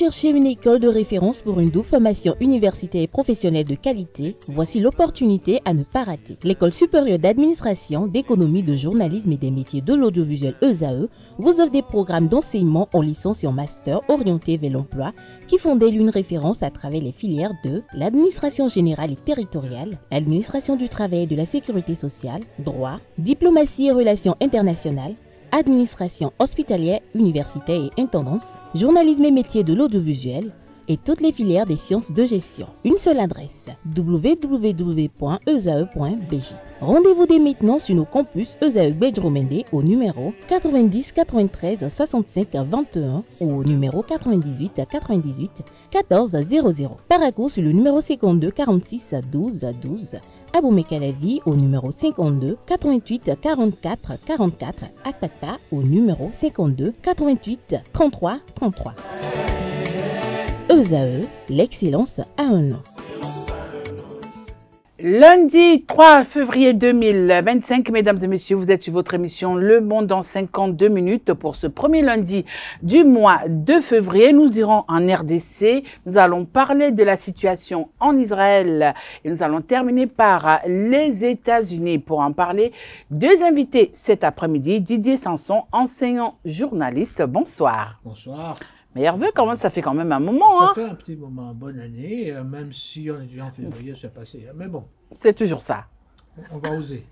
cherchez une école de référence pour une double formation universitaire et professionnelle de qualité? Voici l'opportunité à ne pas rater. L'École supérieure d'administration, d'économie, de journalisme et des métiers de l'audiovisuel ESAE vous offre des programmes d'enseignement en licence et en master orientés vers l'emploi qui font d'elle une référence à travers les filières de l'administration générale et territoriale, l'administration du travail et de la sécurité sociale, droit, diplomatie et relations internationales, administration hospitalière, universitaire et intendance, journalisme et métiers de l'audiovisuel et toutes les filières des sciences de gestion. Une seule adresse, www.esae.bj. Rendez-vous dès maintenant sur nos campus ESAE Bedjromende au numéro 90 93 65 21 ou au numéro 98 98 14 00. Paracourt sur le numéro 52 46 12 12. Aboumé-Calavi au numéro 52 88 44 44. Akpata au numéro 52 88 33 33. ESAE, l'excellence à un nom. Lundi 3 février 2025, mesdames et messieurs, vous êtes sur votre émission Le Monde en 52 minutes. Pour ce premier lundi du mois de février, nous irons en RDC. Nous allons parler de la situation en Israël et nous allons terminer par les États-Unis. Pour en parler, deux invités cet après-midi. Didier Sanson, enseignant journaliste. Bonsoir. Bonsoir. Meilleurs vœux, quand même, ça fait quand même un moment. Ça hein. fait un petit moment, bonne année, même si on est déjà en février, c'est passé. Mais bon. C'est toujours ça. On va oser.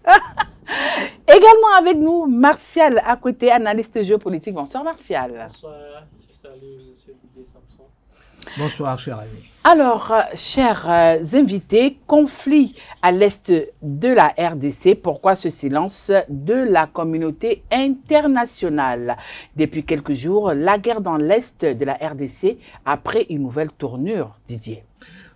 Également avec nous, Martial Akwete, analyste géopolitique. Bonsoir Martial. Bonsoir, je salue M. Didier Samson. Bonsoir, cher ami. Alors, chers invités, conflit à l'est de la RDC. Pourquoi ce silence de la communauté internationale? Depuis quelques jours, la guerre dans l'est de la RDC a pris une nouvelle tournure, Didier.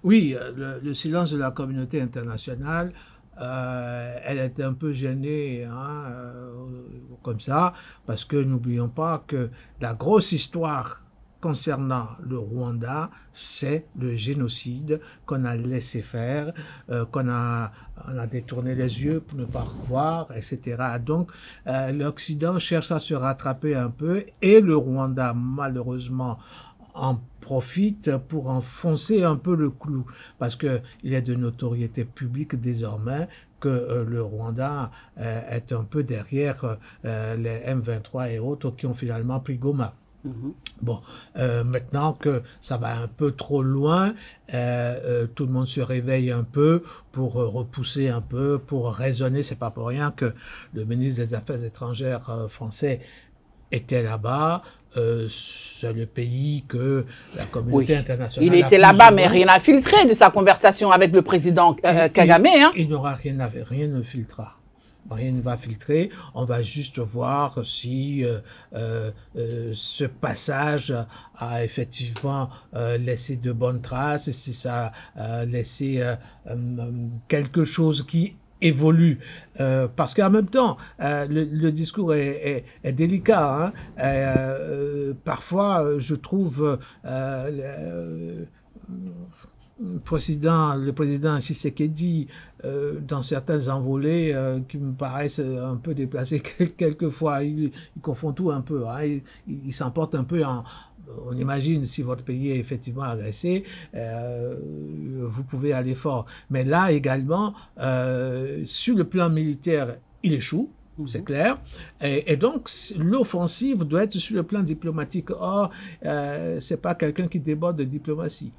Oui, le silence de la communauté internationale, elle était un peu gênée, comme ça, parce que n'oublions pas que la grosse histoire concernant le Rwanda, c'est le génocide qu'on a laissé faire, on a détourné les yeux pour ne pas voir, etc. Donc, l'Occident cherche à se rattraper un peu et le Rwanda, malheureusement, en profite pour enfoncer un peu le clou, parce qu'il est de notoriété publique désormais que le Rwanda est un peu derrière les M23 et autres qui ont finalement pris Goma. Bon, maintenant que ça va un peu trop loin, tout le monde se réveille un peu pour repousser un peu, pour raisonner. C'est pas pour rien que le ministre des Affaires étrangères français était là-bas. C'est le pays que la communauté internationale... Il était là-bas, mais rien n'a filtré de sa conversation avec le président Kagame. Il n'aura rien ne filtrera. Rien ne va filtrer, on va juste voir si ce passage a effectivement laissé de bonnes traces, si ça a laissé quelque chose qui évolue, parce qu'en même temps, le discours est délicat. Parfois, je trouve... le président Tshisekedi, dans certaines envolées qui me paraissent un peu déplacées quelquefois, il confond tout un peu, il s'emporte un peu on imagine si votre pays est effectivement agressé, vous pouvez aller fort. Mais là également, sur le plan militaire, il échoue. C'est clair. Et donc, l'offensive doit être sur le plan diplomatique. Or, c'est pas quelqu'un qui déborde de diplomatie.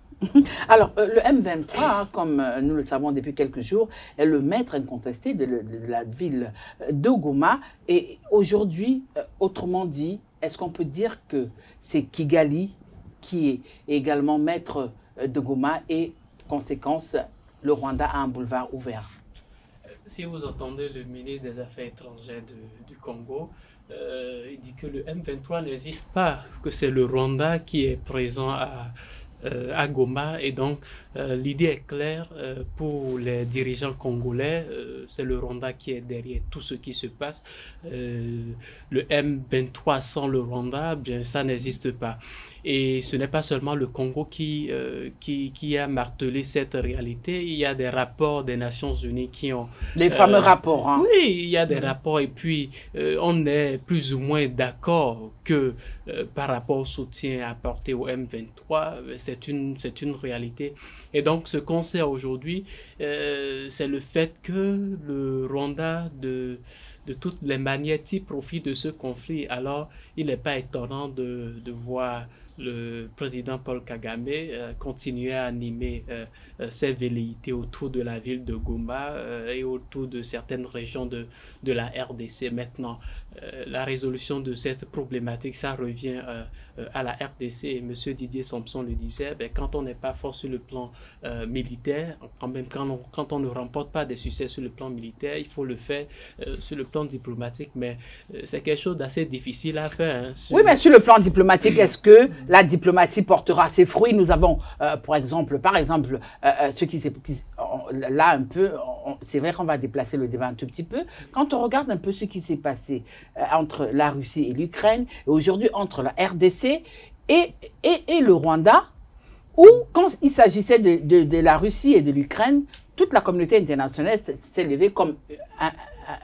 Alors, le M23, comme nous le savons depuis quelques jours, est le maître incontesté de la ville de Goma. Et aujourd'hui, autrement dit, est-ce qu'on peut dire que c'est Kigali qui est également maître de Goma et, conséquence, le Rwanda a un boulevard ouvert? Si vous entendez le ministre des Affaires étrangères du Congo, il dit que le M23 n'existe pas, que c'est le Rwanda qui est présent à Goma. Et donc, l'idée est claire pour les dirigeants congolais. C'est le Rwanda qui est derrière tout ce qui se passe. Le M23 sans le Rwanda, bien, ça n'existe pas. Et ce n'est pas seulement le Congo qui a martelé cette réalité. Il y a des rapports des Nations Unies qui ont... Les fameux rapports. Hein. Oui, il y a des rapports. Et puis, on est plus ou moins d'accord que par rapport au soutien apporté au M23, c'est une réalité. Et donc, ce qu'on sait aujourd'hui, c'est le fait que le Rwanda, de toutes les manières, tire profit de ce conflit. Alors, il n'est pas étonnant de voir le président Paul Kagame continuer à animer ses velléités autour de la ville de Goma et autour de certaines régions de la RDC. Maintenant, la résolution de cette problématique, ça revient à la RDC. Et M. Didier Sampson le disait, quand on n'est pas fort sur le plan militaire, quand on ne remporte pas des succès sur le plan militaire, il faut le faire sur le plan diplomatique. Mais c'est quelque chose d'assez difficile à faire. Hein, Oui, mais sur le plan diplomatique, est-ce que la diplomatie portera ses fruits? Nous avons, par exemple, ce qui s'est... Là, un peu, c'est vrai qu'on va déplacer le débat un tout petit peu. Quand on regarde un peu ce qui s'est passé entre la Russie et l'Ukraine, et aujourd'hui entre la RDC et le Rwanda, où, quand il s'agissait de la Russie et de l'Ukraine, toute la communauté internationale s'est levée comme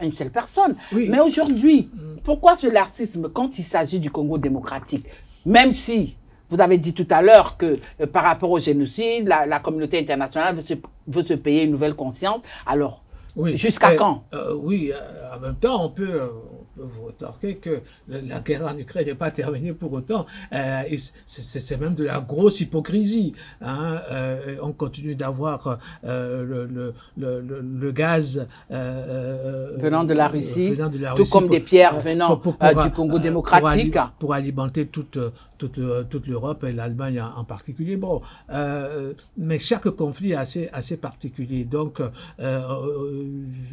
une seule personne. Oui. Mais aujourd'hui, pourquoi ce laxisme quand il s'agit du Congo démocratique? Même si vous avez dit tout à l'heure que par rapport au génocide, la communauté internationale veut se payer une nouvelle conscience. Alors, oui, jusqu'à quand? Oui, en même temps, on peut vous retorquer que la guerre en Ukraine n'est pas terminée pour autant. C'est même de la grosse hypocrisie. Hein. On continue d'avoir le gaz venant de la Russie, tout comme des pierres venant du Congo démocratique. Pour alimenter toute l'Europe et l'Allemagne en particulier. Bon, mais chaque conflit est assez particulier. Donc,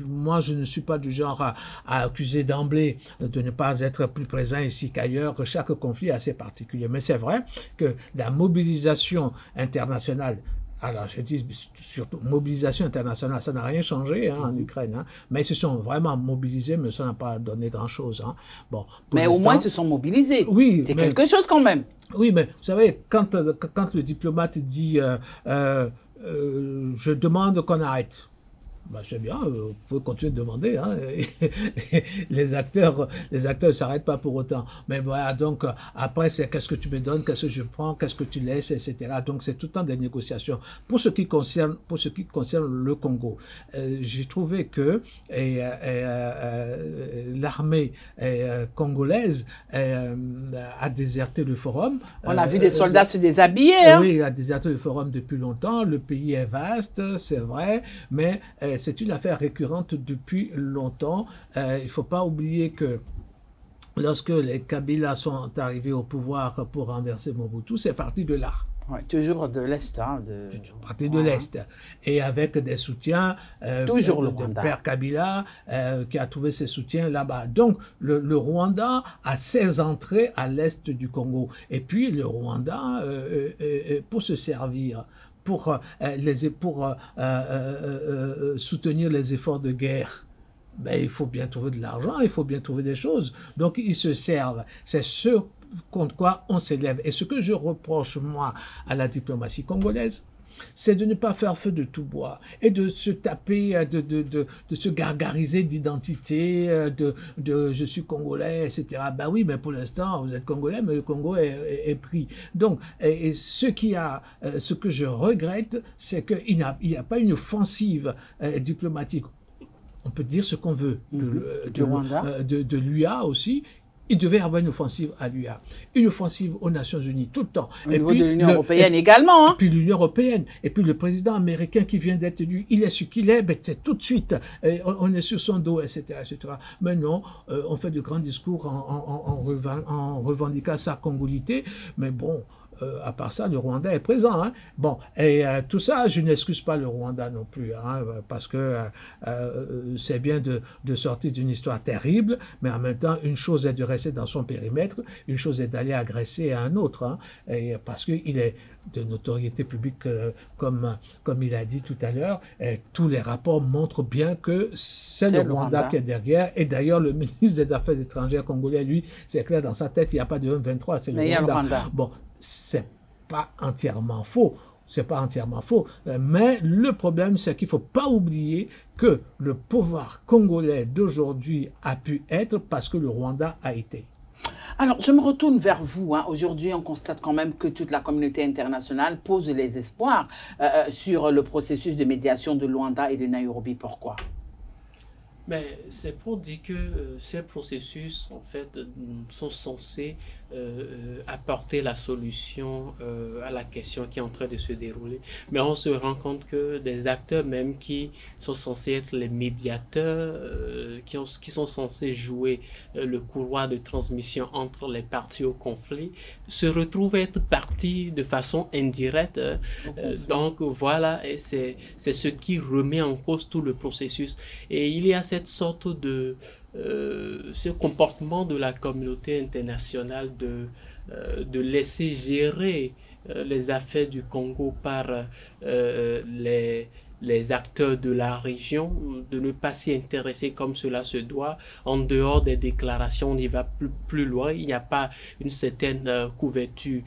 moi, je ne suis pas du genre à accuser d'emblée de ne pas être plus présent ici qu'ailleurs. Chaque conflit est assez particulier. Mais c'est vrai que la mobilisation internationale, alors je dis surtout mobilisation internationale, ça n'a rien changé en Ukraine, hein, mais ils se sont vraiment mobilisés, mais ça n'a pas donné grand-chose. Hein. Bon, mais au moins ils se sont mobilisés. Oui, c'est quelque chose quand même. Oui, mais vous savez, quand le diplomate dit je demande qu'on arrête. Ben, c'est bien, vous pouvez continuer de demander. Hein. Les acteurs ne s'arrêtent pas pour autant. Mais voilà, donc après, c'est qu'est-ce que tu me donnes, qu'est-ce que je prends, qu'est-ce que tu laisses, etc. Donc c'est tout le temps des négociations. Pour ce qui concerne le Congo, j'ai trouvé que l'armée congolaise a déserté le forum. On a vu des soldats se déshabiller. Hein. Oui, a déserté le forum depuis longtemps. Le pays est vaste, c'est vrai, mais c'est une affaire récurrente depuis longtemps. Il ne faut pas oublier que lorsque les Kabila sont arrivés au pouvoir pour renverser Mobutu, c'est parti de là. Ouais, toujours de l'Est. Hein, parti de l'Est. Et avec des soutiens toujours de Père Kabila qui a trouvé ses soutiens là-bas. Donc, le Rwanda a ses entrées à l'Est du Congo. Et puis, le Rwanda, pour se servir, pour soutenir les efforts de guerre, ben, il faut bien trouver de l'argent, il faut bien trouver des choses. Donc, ils se servent. C'est ce contre quoi on s'élève. Et ce que je reproche, moi, à la diplomatie congolaise, c'est de ne pas faire feu de tout bois et de se taper, de se gargariser d'identité, de je suis congolais, etc. Ben oui, mais pour l'instant, vous êtes congolais, mais le Congo est pris. Donc, ce que je regrette, c'est qu'il n'y a pas une offensive diplomatique. On peut dire ce qu'on veut de l'UA aussi. Il devait y avoir une offensive à l'UA, une offensive aux Nations Unies tout le temps. Au niveau de l'Union européenne également. Hein. Et puis l'Union européenne, et puis le président américain qui vient d'être élu, il est ce qu'il est, ben c'est tout de suite, on est sur son dos, etc. etc. Mais non, on fait de grands discours en revendiquant sa congolité, mais bon, à part ça, le Rwanda est présent. Hein. Bon, et tout ça, je n'excuse pas le Rwanda non plus, hein, parce que c'est bien de sortir d'une histoire terrible, mais en même temps, une chose est de rester dans son périmètre, une chose est d'aller agresser un autre, hein, et parce qu'il est de notoriété publique, comme il a dit tout à l'heure, tous les rapports montrent bien que c'est le Rwanda qui est derrière, et d'ailleurs, le ministre des Affaires étrangères congolais, lui, c'est clair, dans sa tête, il n'y a pas de M23, c'est le Rwanda. Bon, c'est pas entièrement faux. C'est pas entièrement faux. Mais le problème, c'est qu'il ne faut pas oublier que le pouvoir congolais d'aujourd'hui a pu être parce que le Rwanda a été. Alors, je me retourne vers vous. Hein. Aujourd'hui, on constate quand même que toute la communauté internationale pose les espoirs sur le processus de médiation de Luanda et de Nairobi. Pourquoi ? Mais c'est pour dire que ces processus, en fait, sont censés apporter la solution à la question qui est en train de se dérouler. Mais on se rend compte que des acteurs même qui sont censés être les médiateurs, qui sont censés jouer le couloir de transmission entre les parties au conflit, se retrouvent être partis de façon indirecte. Donc voilà, et c'est ce qui remet en cause tout le processus. Et il y a cette sorte de ce comportement de la communauté internationale de laisser gérer les affaires du Congo par les acteurs de la région, de ne pas s'y intéresser comme cela se doit. En dehors des déclarations, on y va plus loin. Il n'y a pas une certaine couverture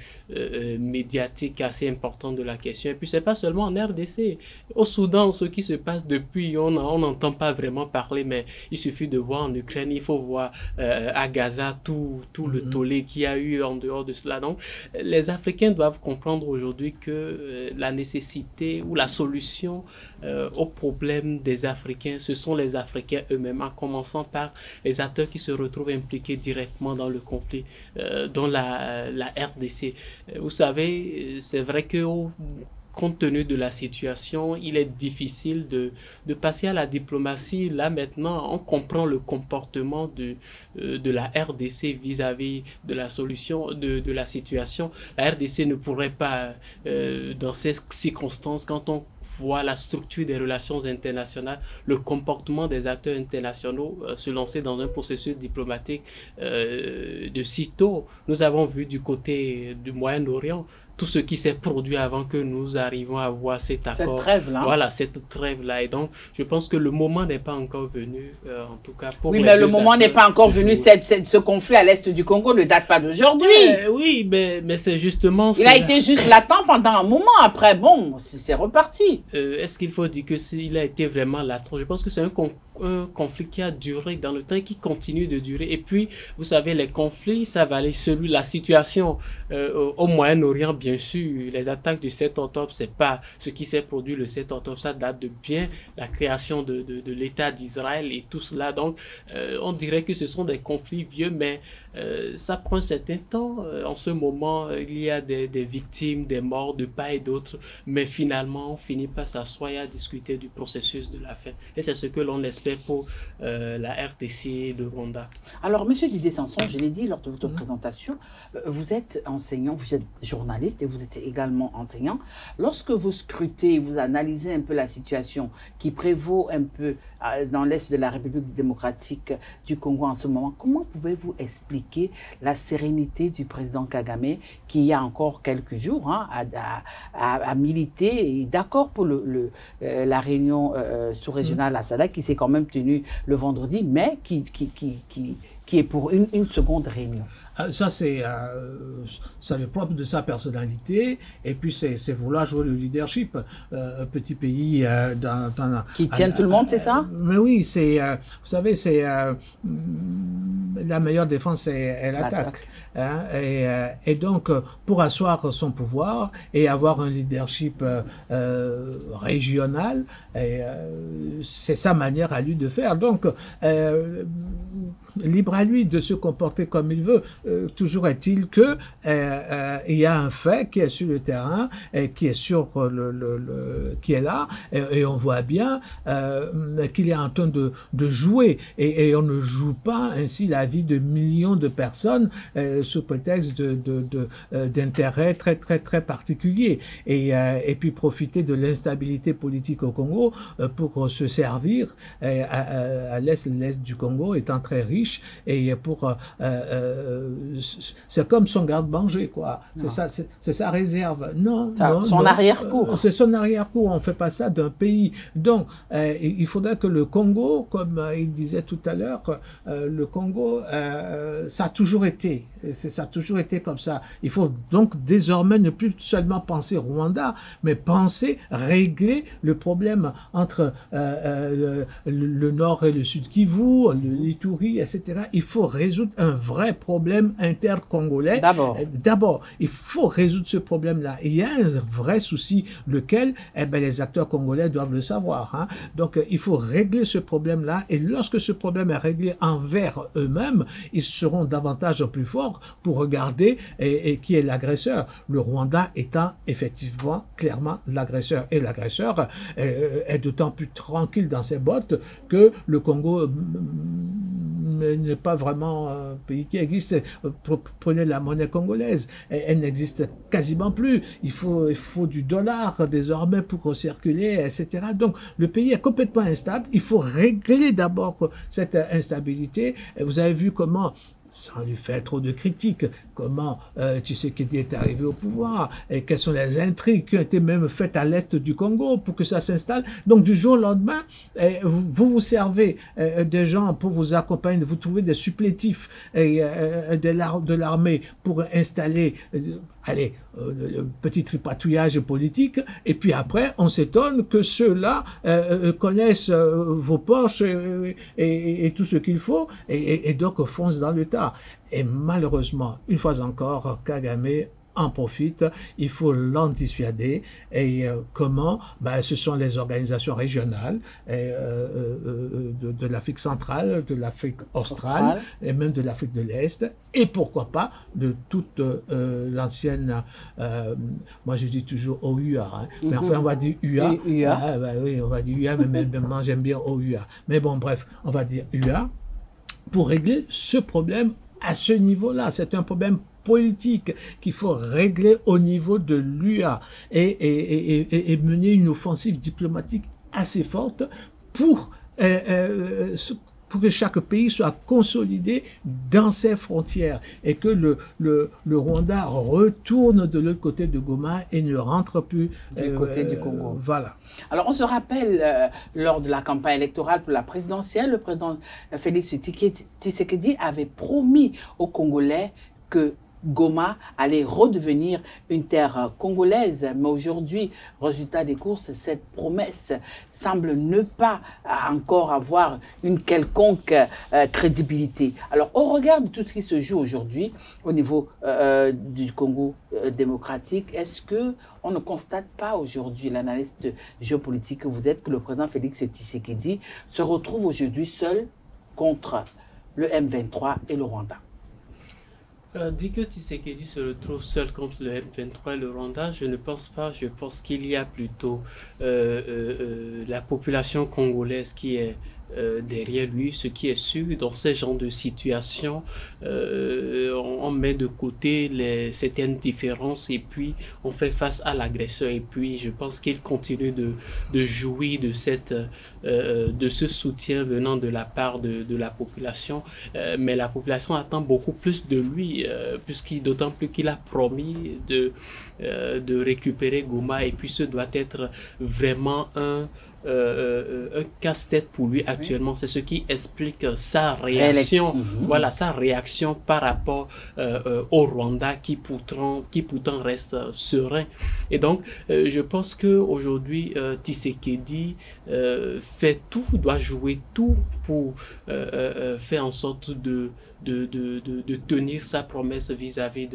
médiatique assez importante de la question. Et puis, c'est pas seulement en RDC. Au Soudan, ce qui se passe depuis, on n'entend pas vraiment parler, mais il suffit de voir en Ukraine, il faut voir à Gaza tout le tollé qu'il y a eu en dehors de cela. Donc, les Africains doivent comprendre aujourd'hui que la nécessité ou la solution aux problèmes des Africains, ce sont les Africains eux-mêmes, en commençant par les acteurs qui se retrouvent impliqués directement dans le conflit, dont la RDC. Vous savez, c'est vrai que compte tenu de la situation, il est difficile de passer à la diplomatie. Là, maintenant, on comprend le comportement de la RDC vis-à-vis de la solution, de la situation. La RDC ne pourrait pas, dans ces circonstances, quand on voit la structure des relations internationales, le comportement des acteurs internationaux, se lancer dans un processus diplomatique de sitôt. Nous avons vu du côté du Moyen-Orient tout ce qui s'est produit avant que nous arrivions à voir cet accord. Cette trêve-là. Voilà, cette trêve-là. Et donc, je pense que le moment n'est pas encore venu, en tout cas pour oui, mais le moment n'est pas encore venu. Ce conflit à l'est du Congo ne date pas d'aujourd'hui. Oui, mais c'est justement... Il a été juste latent pendant un moment. Après, bon, c'est reparti. Est-ce qu'il faut dire qu'il a été vraiment latent? Je pense que c'est un conflit qui a duré dans le temps et qui continue de durer. Et puis, vous savez, les conflits, ça va aller la situation au Moyen-Orient, bien sûr. Les attaques du 7 octobre, c'est pas ce qui s'est produit le 7 octobre. Ça date de bien la création de l'État d'Israël et tout cela. Donc, on dirait que ce sont des conflits vieux, mais ça prend un certain temps. En ce moment, il y a des victimes, des morts de part et d'autre. Mais finalement, on finit par s'asseoir et à discuter du processus de la fin. Et c'est ce que l'on espère pour la RDC de Rwanda. Alors, M. Didier Sanson, je l'ai dit lors de votre présentation, vous êtes enseignant, vous êtes journaliste et vous êtes également enseignant. Lorsque vous scrutez, vous analysez un peu la situation qui prévaut un peu dans l'est de la République démocratique du Congo en ce moment, comment pouvez-vous expliquer la sérénité du président Kagame qui, il y a encore quelques jours, a milité et d'accord pour la réunion sous-régionale à Sada qui s'est quand même tenue le vendredi, mais qui est pour une seconde réunion? Ça, c'est le propre de sa personnalité, et puis c'est vouloir jouer le leadership. Un petit pays qui tient tout le monde, c'est ça? Mais oui, vous savez, c'est la meilleure défense, est l'attaque. Hein, et donc, pour asseoir son pouvoir et avoir un leadership régional, c'est sa manière à lui de faire. Donc, libre à lui de se comporter comme il veut. Toujours est-il que il y a un fait qui est sur le terrain et qui est sur qui est là, et on voit bien qu'il est en train de jouer, et on ne joue pas ainsi la la vie de millions de personnes sous prétexte d'intérêts très, très, très particuliers. Et puis profiter de l'instabilité politique au Congo pour se servir à l'est du Congo étant très riche et pour c'est comme son garde-manger, quoi. C'est sa réserve. Non, son arrière-cour. C'est son arrière-cour. On fait pas ça d'un pays. Donc, il faudrait que le Congo, comme il disait tout à l'heure, le Congo, ça a toujours été. Ça a toujours été comme ça. Il faut donc désormais ne plus seulement penser Rwanda, mais penser régler le problème entre le nord et le sud Kivu, l'Ituri, etc. Il faut résoudre un vrai problème intercongolais. D'abord, il faut résoudre ce problème-là. Il y a un vrai souci, lequel les acteurs congolais doivent le savoir. Hein. Donc, il faut régler ce problème-là. Et lorsque ce problème est réglé envers eux-mêmes, ils seront davantage plus forts pour regarder qui est l'agresseur. Le Rwanda étant effectivement clairement l'agresseur. Et l'agresseur est d'autant plus tranquille dans ses bottes que le Congo n'est pas vraiment un pays qui existe. Prenez la monnaie congolaise, elle n'existe quasiment plus. Il faut du dollar désormais pour circuler, etc. Donc le pays est complètement instable. Il faut régler d'abord cette instabilité. Et vous avez vu comment, sans lui faire trop de critiques, comment Tshisekedi est arrivé au pouvoir et quelles sont les intrigues qui ont été même faites à l'est du Congo pour que ça s'installe. Donc du jour au lendemain, vous servez des gens pour vous accompagner, vous trouvez des supplétifs de l'armée pour installer le petit tripatouillage politique, et puis après, on s'étonne que ceux-là connaissent vos poches et tout ce qu'il faut, et donc foncent dans le tas. Et malheureusement, une fois encore, Kagame en profite, il faut l'en dissuader. Et comment? Ce sont les organisations régionales de l'Afrique centrale, de l'Afrique australe, et même de l'Afrique de l'Est, et pourquoi pas de toute l'ancienne, moi je dis toujours OUA, hein, mais enfin on va dire UA. Oui, on va dire UA, mais moi j'aime bien OUA. Mais bon, bref, on va dire UA pour régler ce problème à ce niveau-là. C'est un problème politique qu'il faut régler au niveau de l'UA et mener une offensive diplomatique assez forte pour que chaque pays soit consolidé dans ses frontières et que le Rwanda retourne de l'autre côté de Goma et ne rentre plus du côté du Congo. Voilà. Alors, on se rappelle, lors de la campagne électorale pour la présidentielle, le président Félix Tshisekedi avait promis aux Congolais que Goma allait redevenir une terre congolaise. Mais aujourd'hui, résultat des courses, cette promesse semble ne pas encore avoir une quelconque crédibilité. Alors, au regard de tout ce qui se joue aujourd'hui au niveau du Congo démocratique, est-ce qu'on ne constate pas aujourd'hui, l'analyste géopolitique que vous êtes, que le président Félix Tshisekedi se retrouve aujourd'hui seul contre le M23 et le Rwanda? Dit que Tshisekedi se retrouve seul contre le M23 et le Rwanda, je ne pense pas. Je pense qu'il y a plutôt la population congolaise qui est derrière lui. Ce qui est sûr, dans ce genre de situation, on met de côté certaines différences et puis on fait face à l'agresseur. Et puis je pense qu'il continue de jouir de ce soutien venant de la part de la population. Mais la population attend beaucoup plus de lui, d'autant plus qu'il a promis de récupérer Goma, et puis ce doit être vraiment un casse-tête pour lui actuellement. C'est ce qui explique sa réaction. Voilà, sa réaction par rapport au Rwanda qui pourtant reste serein. Et donc, je pense qu'aujourd'hui, Tshisekedi fait tout, doit jouer tout pour faire en sorte de tenir sa promesse vis-à-vis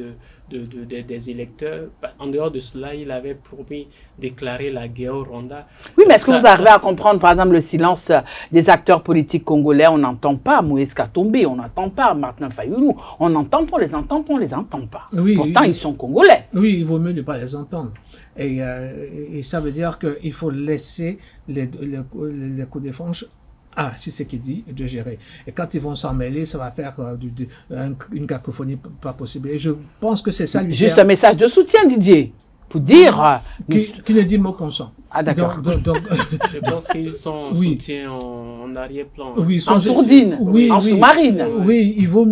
des électeurs. En dehors de cela, il avait promis de déclarer la guerre au Rwanda. Oui, mais est-ce que vous arrivez à comprendre, par exemple, le silence des acteurs politiques congolais? On n'entend pas Moïse Katumbi, on n'entend pas Martin Fayulu, on entend, on les entend, on les entend pas. Oui, pourtant, ils sont congolais. Oui, il vaut mieux ne pas les entendre. Et ça veut dire qu'il faut laisser les coups de franche à Tshisekedi de gérer. Et quand ils vont s'en mêler, ça va faire une cacophonie pas possible. Et je pense que c'est ça. Juste un message de soutien, Didier, pour dire... Qui ne dit mot consent. Ah d'accord. Je pense qu'ils sont en soutien en arrière-plan. Oui, en sourdine, en sous-marine. Oui, il vaut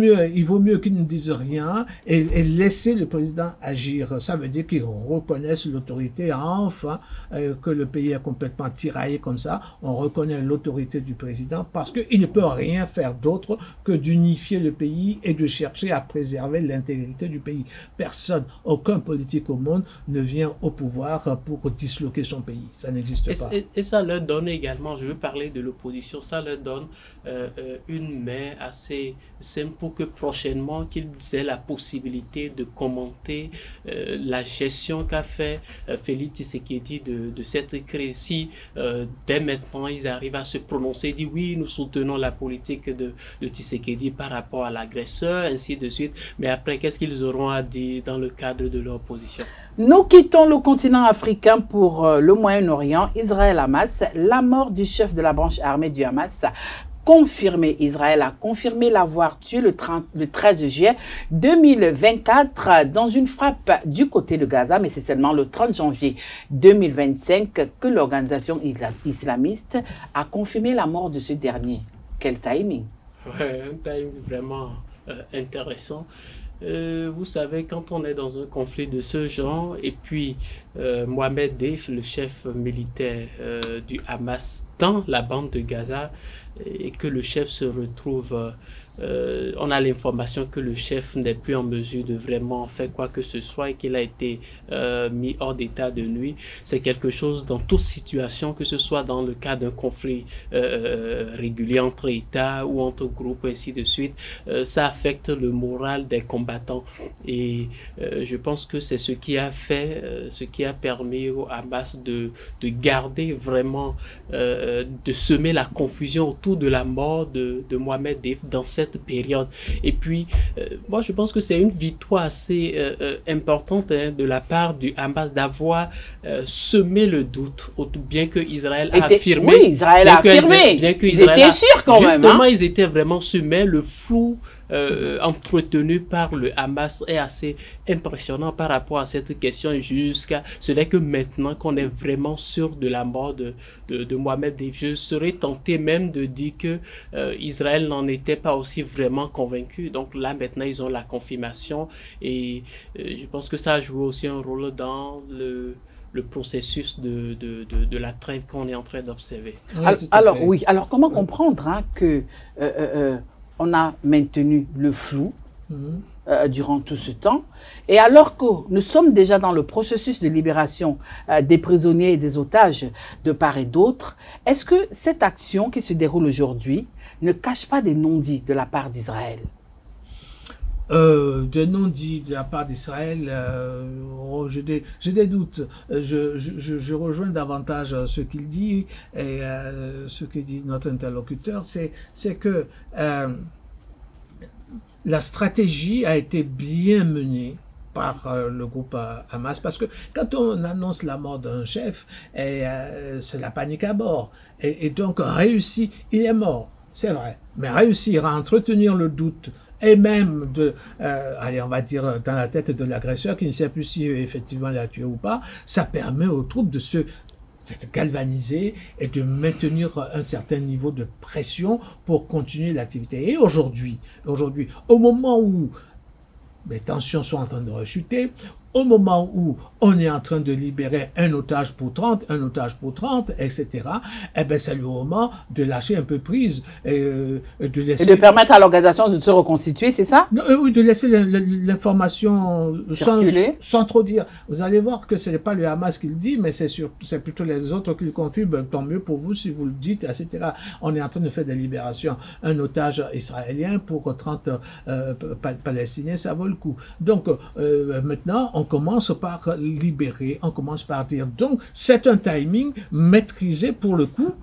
mieux qu'ils ne disent rien et laisser le président agir. Ça veut dire qu'ils reconnaissent l'autorité, enfin, que le pays est complètement tiraillé comme ça. On reconnaît l'autorité du président parce qu'il ne peut rien faire d'autre que d'unifier le pays et de chercher à préserver l'intégrité du pays. Personne, aucun politique au monde ne vient au pouvoir pour disloquer son pays. Ça n'existe pas. Et ça leur donne également, je veux parler de l'opposition, ça leur donne une main assez simple pour que prochainement qu'ils aient la possibilité de commenter la gestion qu'a fait Félix Tshisekedi de cette crise. Si dès maintenant ils arrivent à se prononcer, dire oui, nous soutenons la politique de Tshisekedi par rapport à l'agresseur, ainsi de suite. Mais après, qu'est-ce qu'ils auront à dire dans le cadre de leur position? Nous quittons le continent africain pour le Moyen-Orient, Israël-Hamas. La mort du chef de la branche armée du Hamas confirmé. Israël a confirmé l'avoir tué le 13 juillet 2024 dans une frappe du côté de Gaza, mais c'est seulement le 30 janvier 2025 que l'organisation islamiste a confirmé la mort de ce dernier. Quel timing! Ouais, un timing vraiment intéressant. Vous savez, quand on est dans un conflit de ce genre, et puis Mohamed Deif, le chef militaire du Hamas dans la bande de Gaza, et que le chef se retrouve, on a l'information que le chef n'est plus en mesure de vraiment faire quoi que ce soit et qu'il a été mis hors d'état de nuit. C'est quelque chose dans toute situation, que ce soit dans le cas d'un conflit régulier entre États ou entre groupes, ainsi de suite, ça affecte le moral des combattants. Et je pense que c'est ce qui a fait, ce qui a permis au Hamas de garder vraiment, de semer la confusion autour de la mort de Mohamed Deif dans cette période. Et puis, moi, je pense que c'est une victoire assez importante de la part du Hamas d'avoir semé le doute, bien que Israël a affirmé. Oui, Israël a affirmé. Ils étaient sûrs quand même. Justement, ils étaient vraiment semés. Le flou entretenu par le Hamas est assez impressionnant par rapport à cette question jusqu'à... Ce n'est que maintenant qu'on est vraiment sûr de la mort de Mohamed Deif. Je serais tenté même de dire que Israël n'en était pas aussi vraiment convaincu. Donc là, maintenant, ils ont la confirmation et je pense que ça a joué aussi un rôle dans le processus de la trêve qu'on est en train d'observer. Oui, alors comment comprendre que on a maintenu le flou durant tout ce temps, et alors que nous sommes déjà dans le processus de libération des prisonniers et des otages de part et d'autre, est-ce que cette action qui se déroule aujourd'hui ne cache pas des non-dits de la part d'Israël? De non-dits de la part d'Israël, j'ai des doutes. Je rejoins davantage ce qu'il dit et ce que dit notre interlocuteur, c'est que la stratégie a été bien menée par le groupe Hamas, parce que quand on annonce la mort d'un chef, c'est la panique à bord. Et donc, réussi, il est mort, c'est vrai, mais réussir à entretenir le doute, et même allez, on va dire, dans la tête de l'agresseur, qui ne sait plus si effectivement il a tué ou pas, ça permet aux troupes de se galvaniser et de maintenir un certain niveau de pression pour continuer l'activité. Et aujourd'hui, au moment où les tensions sont en train de rechuter, au moment où on est en train de libérer un otage pour 30, etc., eh bien, c'est le moment de lâcher un peu prise et de laisser... Et de permettre à l'organisation de se reconstituer, c'est ça? Oui, de laisser l'information sans trop dire. Vous allez voir que ce n'est pas le Hamas qui le dit, mais c'est plutôt les autres qui le confient. Ben, tant mieux pour vous si vous le dites, etc. On est en train de faire des libérations. Un otage israélien pour 30 Palestiniens, ça vaut le coup. Donc, maintenant, on commence par libérer, on commence par dire. Donc, c'est un timing maîtrisé pour le coup,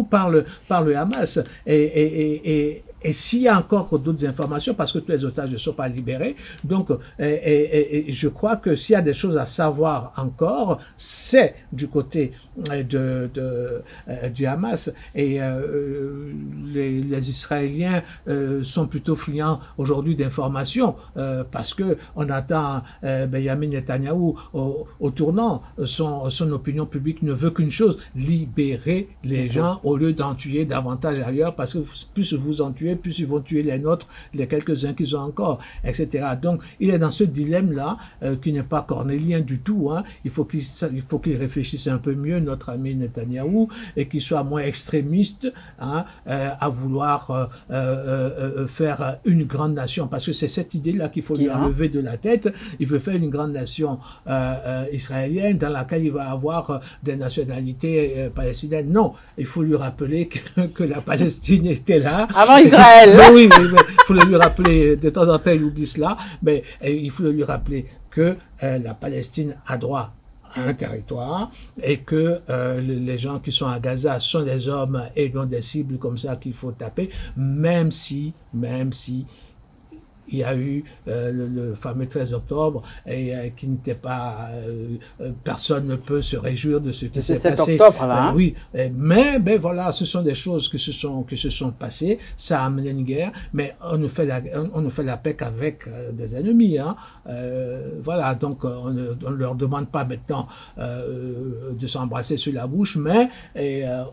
par le Hamas. Et Et s'il y a encore d'autres informations, parce que tous les otages ne sont pas libérés, donc je crois que s'il y a des choses à savoir encore, c'est du côté du Hamas. Et les Israéliens sont plutôt friands aujourd'hui d'informations, parce que on attend Benjamin Netanyahou au tournant. Son opinion publique ne veut qu'une chose, libérer les gens au lieu d'en tuer davantage ailleurs, parce que plus vous en tuez, plus ils vont tuer les nôtres, les quelques-uns qu'ils ont encore, etc. Donc, il est dans ce dilemme-là, qui n'est pas cornélien du tout. Hein. Il faut qu'il réfléchisse un peu mieux, notre ami Netanyahou, et qu'il soit moins extrémiste, hein, à vouloir faire une grande nation. Parce que c'est cette idée-là qu'il faut lui enlever de la tête. Il veut faire une grande nation israélienne dans laquelle il va avoir des nationalités palestiniennes. Non, il faut lui rappeler que la Palestine était là. Avant Israël. Oui, il faut lui rappeler, de temps en temps il oublie cela, mais il faut lui rappeler que la Palestine a droit à un territoire et que les gens qui sont à Gaza sont des hommes et non des cibles comme ça qu'il faut taper, même si il y a eu le fameux 13 octobre et qui n'était pas... personne ne peut se réjouir de ce qui s'est passé. 7 octobre, là. Hein? Oui, mais voilà, ce sont des choses qui se sont passées. Ça a amené une guerre, mais on ne fait la paix qu'avec des ennemis. Hein. Voilà, donc on ne leur demande pas maintenant de s'embrasser sur la bouche, mais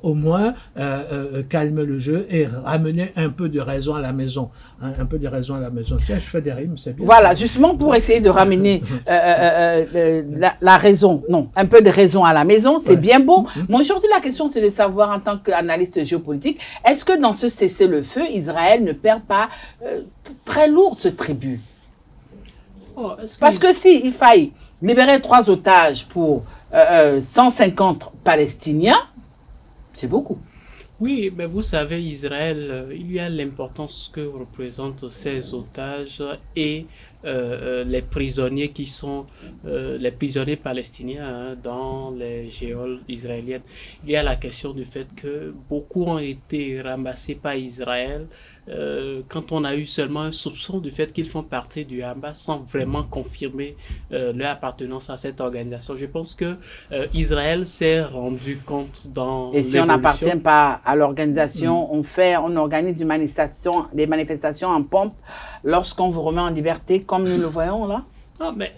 au moins calmer le jeu et ramener un peu de raison à la maison. Hein, un peu de raison à la maison. Tiens, je fais des rimes, c'est bien. Voilà, justement pour essayer de ramener la raison, non, un peu de raison à la maison, c'est bien beau. Mais aujourd'hui, la question, c'est de savoir, en tant qu'analyste géopolitique, est-ce que dans ce cessez-le-feu, Israël ne perd pas très lourd ce tribut? Parce que si il faille libérer 3 otages pour 150 Palestiniens, c'est beaucoup. Oui, mais vous savez, Israël, il y a l'importance que représentent ces otages et les prisonniers qui sont les prisonniers palestiniens, hein, dans les geôles israéliennes. Il y a la question du fait que beaucoup ont été ramassés par Israël quand on a eu seulement un soupçon du fait qu'ils font partie du Hamas sans vraiment confirmer leur appartenance à cette organisation. Je pense que Israël s'est rendu compte dans Et si on n'appartient pas à l'organisation, on organise des manifestations en pompe lorsqu'on vous remet en liberté, comme nous le voyons là? Non, mais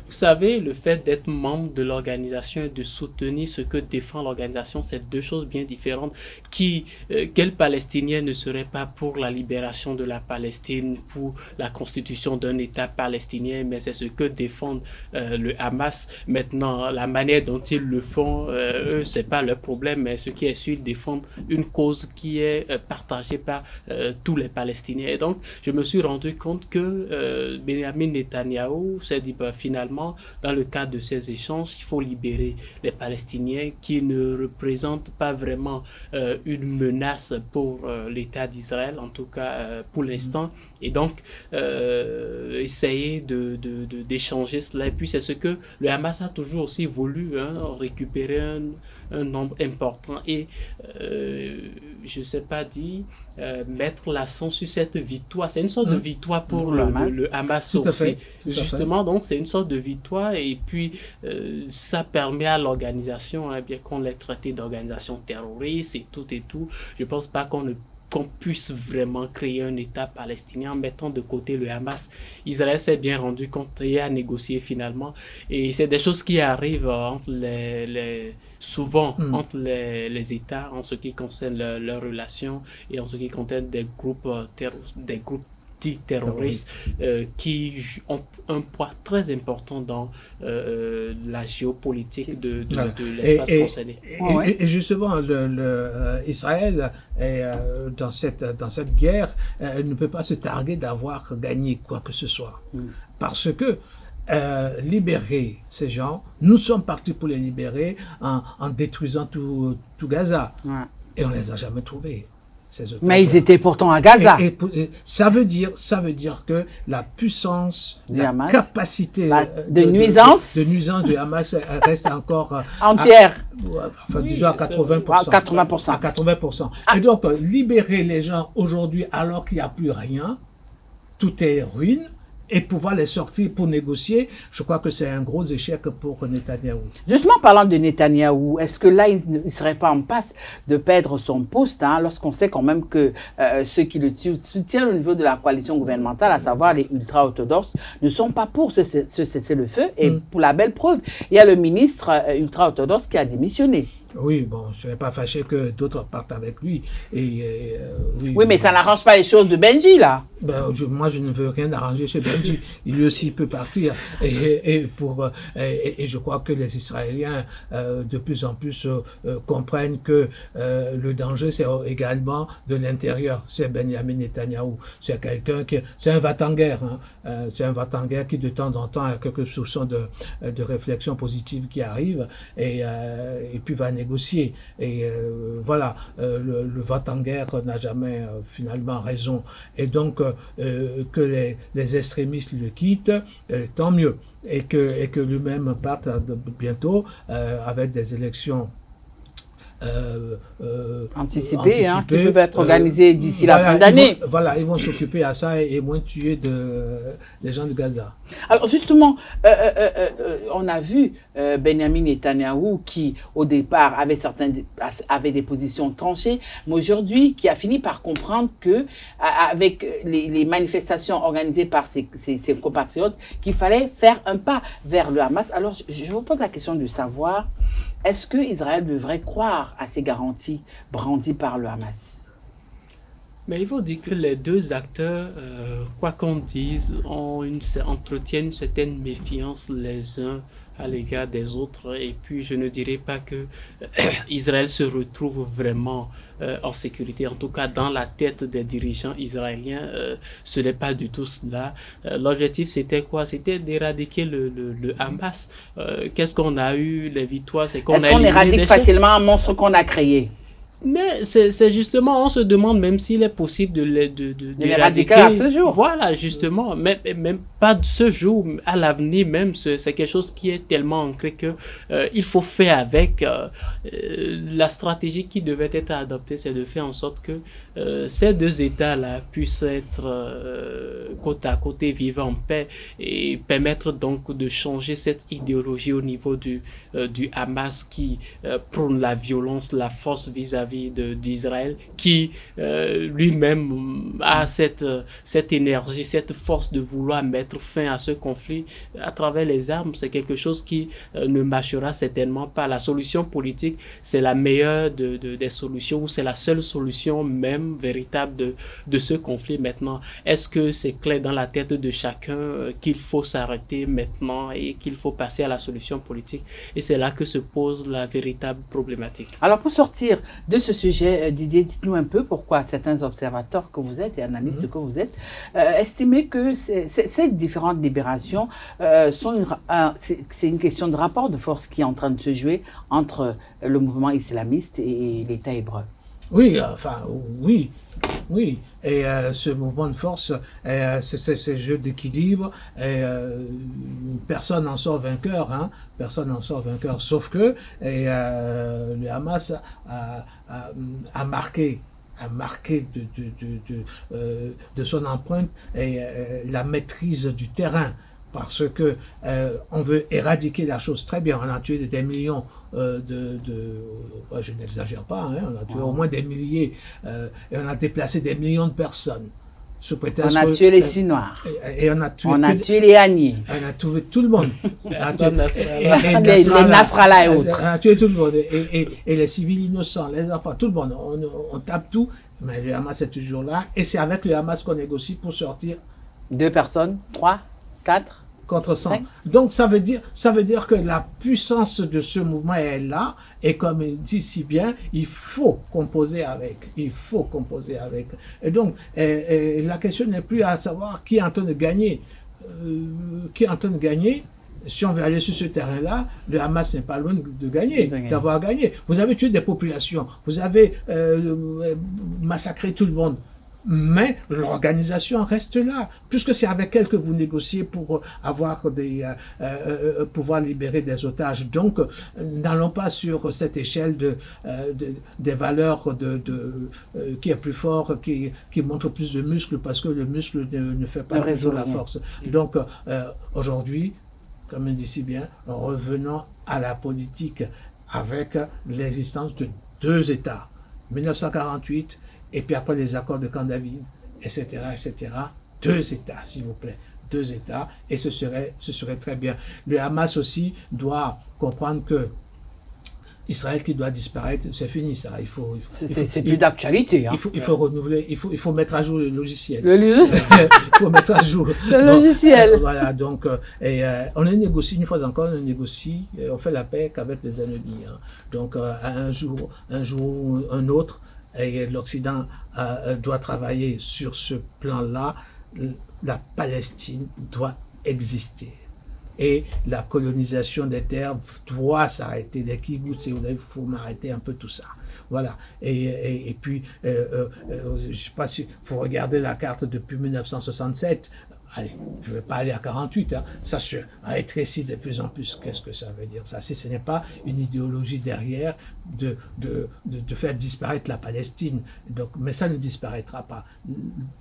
vous savez, le fait d'être membre de l'organisation et de soutenir ce que défend l'organisation, c'est deux choses bien différentes. Quel Palestinien ne serait pas pour la libération de la Palestine, pour la constitution d'un État palestinien, mais c'est ce que défendent le Hamas. Maintenant, la manière dont ils le font, eux, c'est pas leur problème, mais ce qui est sûr, ils défendent une cause qui est partagée par tous les Palestiniens. Et donc, je me suis rendu compte que Benjamin Netanyahou s'est dit, finalement, dans le cadre de ces échanges, il faut libérer les Palestiniens qui ne représentent pas vraiment une menace pour l'État d'Israël, en tout cas pour l'instant. Et donc, essayer d'échanger cela. Et puis, c'est ce que le Hamas a toujours aussi voulu, hein, récupérer un nombre important. Et, je ne sais pas dire, mettre l'accent sur cette victoire. C'est une sorte de victoire pour le Hamas tout aussi. Justement, donc, c'est une sorte de victoire. Et puis, ça permet à l'organisation, hein, bien qu'on l'ait traité d'organisation terroriste et tout, je ne pense pas qu'on puisse vraiment créer un État palestinien en mettant de côté le Hamas. Israël s'est bien rendu compte et a négocié finalement. Et c'est des choses qui arrivent souvent entre les États en ce qui concerne leurs relations et en ce qui concerne des groupes terroristes qui ont un poids très important dans la géopolitique de l'espace concerné. Et justement, Israël est, dans cette guerre ne peut pas se targuer d'avoir gagné quoi que ce soit. Parce que libérer ces gens, nous sommes partis pour les libérer en détruisant tout Gaza. Et on ne les a jamais trouvés. ces otages. Mais ils étaient pourtant à Gaza. Et ça veut dire que la puissance, la Hamas, capacité de nuisance du Hamas reste encore entière. Enfin, disons à 80%. À 80%. À 80%. Et donc, libérer les gens aujourd'hui alors qu'il n'y a plus rien, tout est ruine, et pouvoir les sortir pour négocier, je crois que c'est un gros échec pour Netanyahou. Justement, parlant de Netanyahou, est-ce que là, il ne serait pas en passe de perdre son poste, hein, lorsqu'on sait quand même que ceux qui le soutiennent au niveau de la coalition gouvernementale, à savoir les ultra-orthodoxes, ne sont pas pour ce cessez-le-feu. Et pour la belle preuve, il y a le ministre ultra-orthodoxe qui a démissionné. Oui, bon, je ne serais pas fâché que d'autres partent avec lui. Oui, mais ça n'arrange pas les choses de Benji, là. Moi, je ne veux rien arranger chez Benji. Lui aussi peut partir. Et je crois que les Israéliens, de plus en plus, comprennent que le danger, c'est également de l'intérieur. C'est Benjamin Netanyahou. C'est quelqu'un qui... C'est un va-t-en-guerre. Hein. C'est un va-t-en-guerre qui, de temps en temps, a quelques soupçons de réflexion positive qui arrivent et puis va négocier. Et voilà, le va-t-en-guerre n'a jamais finalement raison. Et donc, que les extrémistes le quittent, tant mieux. Et que lui-même parte bientôt avec des élections anticipées, hein, qui peuvent être organisées d'ici la fin d'année. Voilà, ils vont s'occuper à ça et moins tuer les gens de Gaza. Alors justement, on a vu Benjamin Netanyahou qui, au départ, avait des positions tranchées, mais aujourd'hui, qui a fini par comprendre que, avec les manifestations organisées par ses compatriotes, qu'il fallait faire un pas vers le Hamas. Alors, je vous pose la question de savoir, est-ce que Israël devrait croire à ces garanties brandies par le Hamas? Mais il faut dire que les deux acteurs, quoi qu'on dise, entretiennent une certaine méfiance les uns à l'égard des autres. Et puis, je ne dirais pas que Israël se retrouve vraiment en sécurité. En tout cas, dans la tête des dirigeants israéliens, ce n'est pas du tout cela. L'objectif, c'était quoi? C'était d'éradiquer le Hamas. Qu'est-ce qu'on a eu? Les victoires, c'est qu'on a éliminé des chefs. Est-ce qu'on éradique facilement un monstre qu'on a créé? Mais c'est justement, on se demande même s'il est possible de l'éradiquer à ce jour. Voilà, justement, même pas de ce jour, à l'avenir même, c'est quelque chose qui est tellement ancré que il faut faire avec. La stratégie qui devait être adoptée, c'est de faire en sorte que ces deux États-là puissent être côte à côté, vivre en paix et permettre donc de changer cette idéologie au niveau du Hamas qui prône la violence, la force vis-à-vis d'Israël, qui lui-même a cette énergie, cette force de vouloir mettre fin à ce conflit à travers les armes. C'est quelque chose qui ne marchera certainement pas. La solution politique, c'est la meilleure des solutions, ou c'est la seule solution même véritable de ce conflit maintenant. Est-ce que c'est clair dans la tête de chacun qu'il faut s'arrêter maintenant et qu'il faut passer à la solution politique? Et c'est là que se pose la véritable problématique. Alors, pour sortir de ce sujet, Didier, dites-nous un peu pourquoi certains observateurs que vous êtes et analystes que vous êtes estimaient que ces différentes libérations c'est une question de rapport de force qui est en train de se jouer entre le mouvement islamiste et l'État hébreu. Oui, oui. Et ce mouvement de force, c'est ce jeu d'équilibre. Personne n'en sort vainqueur, hein. Personne n'en sort vainqueur. Sauf que le Hamas a marqué de son empreinte la maîtrise du terrain. Parce que on veut éradiquer la chose très bien. On a tué des millions je n'exagère pas, hein, on a tué au moins des milliers et on a déplacé des millions de personnes. Sous prétexte on a tué les Sinoirs. Et on a tué les Agnis. On a tué tout le monde. Les Nasrallah et autres. On a tué tout le monde. Et les civils innocents, les enfants, tout le monde. On tape tout. Mais le Hamas est toujours là. Et c'est avec le Hamas qu'on négocie pour sortir. 2 personnes, 3, 4 contre 100. Donc ça veut dire que la puissance de ce mouvement est là, et comme il dit si bien, il faut composer avec. Et donc la question n'est plus à savoir qui est en train de gagner. si on veut aller sur ce terrain-là, le Hamas n'est pas loin de gagner, d'avoir gagné. Vous avez tué des populations, vous avez massacré tout le monde. Mais l'organisation reste là, puisque c'est avec elle que vous négociez pour avoir pouvoir libérer des otages. Donc, n'allons pas sur cette échelle des valeurs qui est plus fort, qui montre plus de muscles, parce que le muscle ne fait pas toujours la force. Donc, aujourd'hui, comme on dit si bien, revenons à la politique avec l'existence de 2 États. 1948, et puis après les accords de Camp David, etc., etc. 2 États, s'il vous plaît. 2 États, et ce serait très bien. Le Hamas aussi doit comprendre que Israël qui doit disparaître, c'est fini ça. C'est plus d'actualité. Hein. Il faut renouveler, il faut mettre à jour le logiciel. Il faut mettre à jour le logiciel. Voilà, donc, on négocie, une fois encore, on négocie, on fait la paix qu'avec les ennemis. Hein. Donc, un jour ou un autre, et l'Occident doit travailler sur ce plan-là. La Palestine doit exister. Et la colonisation des terres doit s'arrêter. Les kibbutz, il faut m'arrêter un peu tout ça. Voilà. Et puis, je ne sais pas si faut regarder la carte depuis 1967. Allez, je ne vais pas aller à 48, hein. Ça se rétrécit de plus en plus. Qu'est-ce que ça veut dire ça? Si ce n'est pas une idéologie derrière de faire disparaître la Palestine. Donc, mais ça ne disparaîtra pas.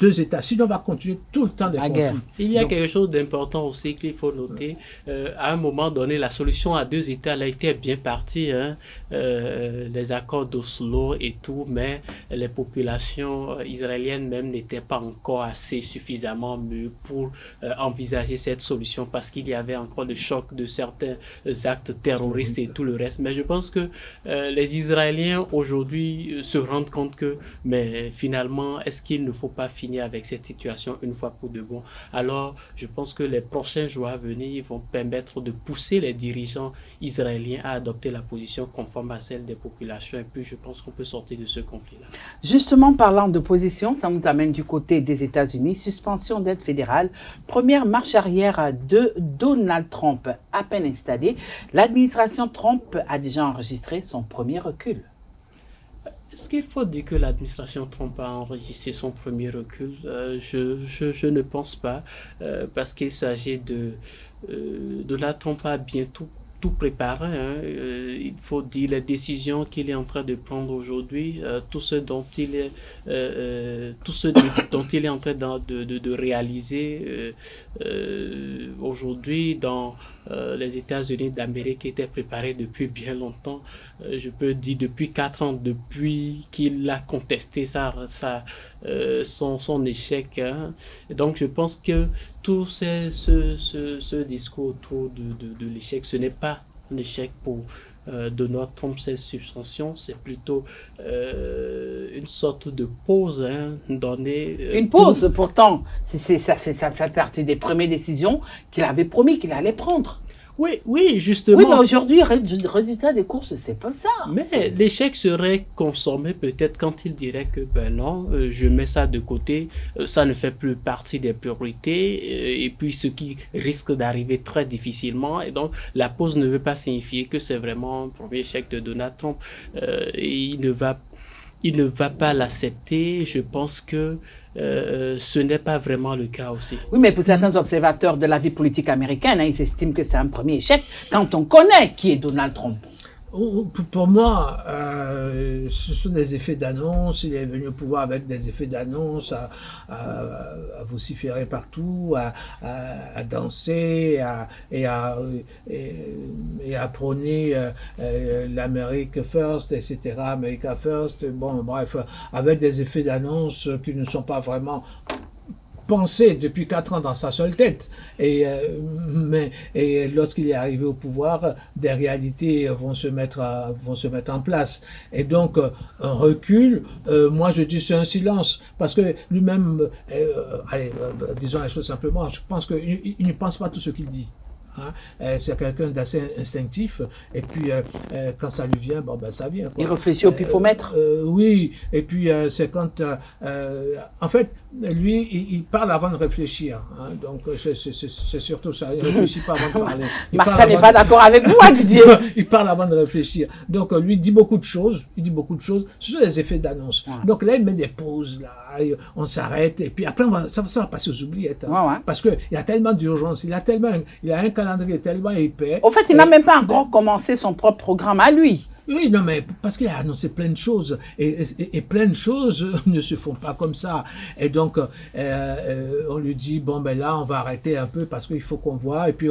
2 États, sinon on va continuer tout le temps des conflits. Il y a quelque chose d'important aussi qu'il faut noter. À un moment donné, la solution à 2 États elle a été bien partie, hein. Les accords d'Oslo et tout, mais les populations israéliennes même n'étaient pas encore assez suffisamment mûres pour envisager cette solution parce qu'il y avait encore le choc de certains actes terroristes et tout le reste. Mais je pense que les Israéliens aujourd'hui se rendent compte que, mais finalement, est-ce qu'il ne faut pas finir avec cette situation une fois pour de bon? Alors, je pense que les prochains jours à venir vont permettre de pousser les dirigeants israéliens à adopter la position conforme à celle des populations et puis je pense qu'on peut sortir de ce conflit-là. Justement, parlant de position, ça nous amène du côté des États-Unis. Suspension d'aide fédérale. Première marche arrière de Donald Trump. À peine installé, l'administration Trump a déjà enregistré son premier recul. Est-ce qu'il faut dire que l'administration Trump a enregistré son premier recul? Je ne pense pas, parce qu'il s'agit de Donald Trump a bientôt tout préparé, hein. Il faut dire les décisions qu'il est en train de prendre aujourd'hui, tout ce dont il est en train de réaliser aujourd'hui dans les États-Unis d'Amérique était préparé depuis bien longtemps. Je peux dire depuis 4 ans, depuis qu'il a contesté son échec. Hein. Donc je pense que tout ce discours autour de l'échec, ce n'est pas un échec pour Donald Trump, cette suspension, c'est plutôt une sorte de pause, hein, donnée. Une pause, pourtant, ça fait partie des premières décisions qu'il avait promis qu'il allait prendre. Oui, justement. Oui, mais aujourd'hui, le résultat des courses, c'est pas ça. Mais l'échec serait consommé peut-être quand il dirait que, ben non, je mets ça de côté, ça ne fait plus partie des priorités, et puis ce qui risque d'arriver très difficilement. Et donc, la pause ne veut pas signifier que c'est vraiment un premier échec de Donald Trump. Il ne va pas l'accepter. Je pense que ce n'est pas vraiment le cas aussi. Oui, mais pour certains observateurs de la vie politique américaine, hein, ils estiment que c'est un premier échec quand on connaît qui est Donald Trump. Pour moi, ce sont des effets d'annonce. Il est venu au pouvoir avec des effets d'annonce, à vociférer partout, à danser, et à prôner l'America First, etc., America First. Bon, bref, avec des effets d'annonce qui ne sont pas vraiment pensé depuis 4 ans dans sa seule tête. Et lorsqu'il est arrivé au pouvoir, des réalités vont se mettre en place. Et donc, un recul, moi je dis c'est un silence. Parce que lui-même, disons les choses simplement, je pense qu'il ne pense pas tout ce qu'il dit. Hein. C'est quelqu'un d'assez instinctif. Et puis, quand ça lui vient, bon, ben, ça vient. Quoi. Il réfléchit au pifomètre. Oui. Et puis, c'est quand... en fait, lui, il parle avant de réfléchir. Hein. Donc, c'est surtout ça. Il ne réfléchit pas avant de parler. Marcel n'est pas d'accord avec vous, Didier. Il parle avant de réfléchir. Donc, lui, il dit beaucoup de choses. Ce sont des effets d'annonce. Ouais. Donc, là, il met des pauses, là. On s'arrête. Et puis, après, ça va passer aux oubliettes. Hein. Ouais. Parce qu'il y a tellement d'urgence. Il a un calendrier tellement épais. Au fait, il n'a même pas encore commencé son propre programme à lui. Oui, non, mais parce qu'il a annoncé plein de choses. Et plein de choses ne se font pas comme ça. Et donc, on lui dit, bon, ben là, on va arrêter un peu parce qu'il faut qu'on voit. Et puis,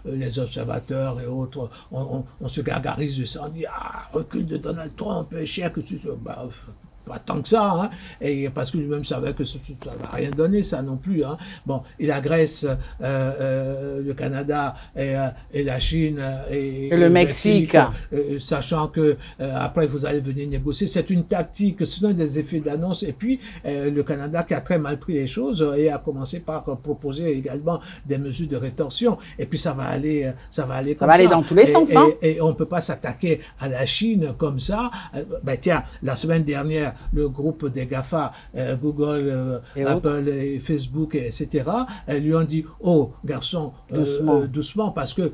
les observateurs et autres, on se gargarise de ça. On dit, recul de Donald Trump, cher que tu... Bah, pas tant que ça, hein, et parce que lui-même savait que ça ne va rien donner, ça non plus. Hein. Bon, il agresse le Canada et la Chine et le Mexique, sachant que après vous allez venir négocier. C'est une tactique, ce sont des effets d'annonce. Et puis le Canada qui a très mal pris les choses et a commencé par proposer également des mesures de rétorsion. Et puis ça va aller dans tous les sens. Hein. Et on ne peut pas s'attaquer à la Chine comme ça. Ben tiens, la semaine dernière, le groupe des GAFA, Google, Apple, et Facebook, etc., lui ont dit, oh, garçon, doucement, parce que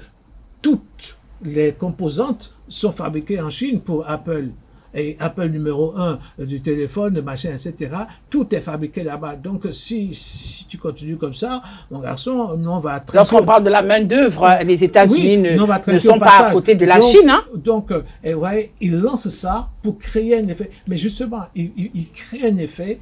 toutes les composantes sont fabriquées en Chine pour Apple. Et Apple numéro 1 du téléphone, machin, etc., tout est fabriqué là-bas. Donc, si tu continues comme ça, mon garçon, nous, on va... Lorsqu'on parle de la main-d'œuvre, les États-Unis ne sont pas à côté de la Chine. Hein? Donc, ouais, il lance ça pour créer un effet. Mais justement, il crée un effet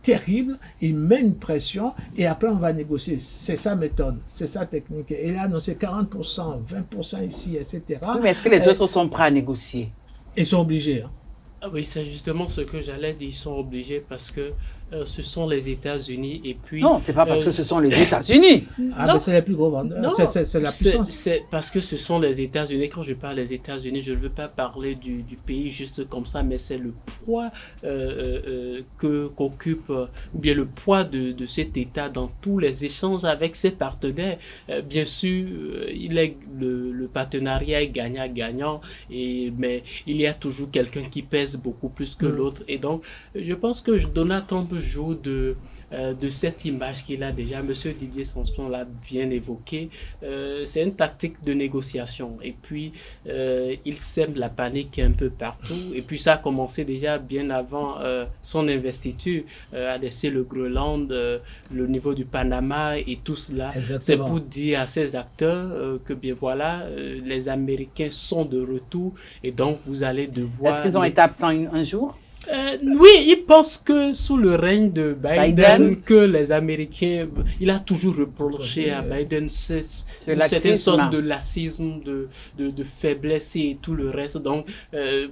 terrible, il met une pression et après on va négocier. C'est sa méthode, c'est sa technique. Et là, non, c'est 40%, 20% ici, etc. Oui, mais est-ce que les autres sont prêts à négocier? Ils sont obligés. Hein. Oui, c'est justement ce que j'allais dire. Ils sont obligés parce que ce sont les États-Unis et puis... Non, c'est pas parce que ce sont les États-Unis. Mais c'est les plus gros vendeurs. C'est la puissance. C'est parce que ce sont les États-Unis. Quand je parle des États-Unis, je ne veux pas parler du pays juste comme ça, mais c'est le poids qu'occupe, ou bien le poids de cet État dans tous les échanges avec ses partenaires. Bien sûr, le partenariat est gagnant-gagnant, mais il y a toujours quelqu'un qui pèse beaucoup plus que l'autre. Et donc, je pense que Donald Trump joue de cette image qu'il a déjà. Monsieur Didier Sanson l'a bien évoqué. C'est une tactique de négociation. Et puis, il sème la panique un peu partout. Et puis, ça a commencé déjà bien avant son investiture à laisser le Groenland, le niveau du Panama et tout cela. C'est pour dire à ces acteurs que, bien voilà, les Américains sont de retour et donc vous allez devoir... Est-ce qu'ils ont été absents un jour? Oui, il pense que sous le règne de Biden, que les Américains, il a toujours reproché à Biden une certaine sorte de laxisme, de faiblesse et tout le reste. Donc,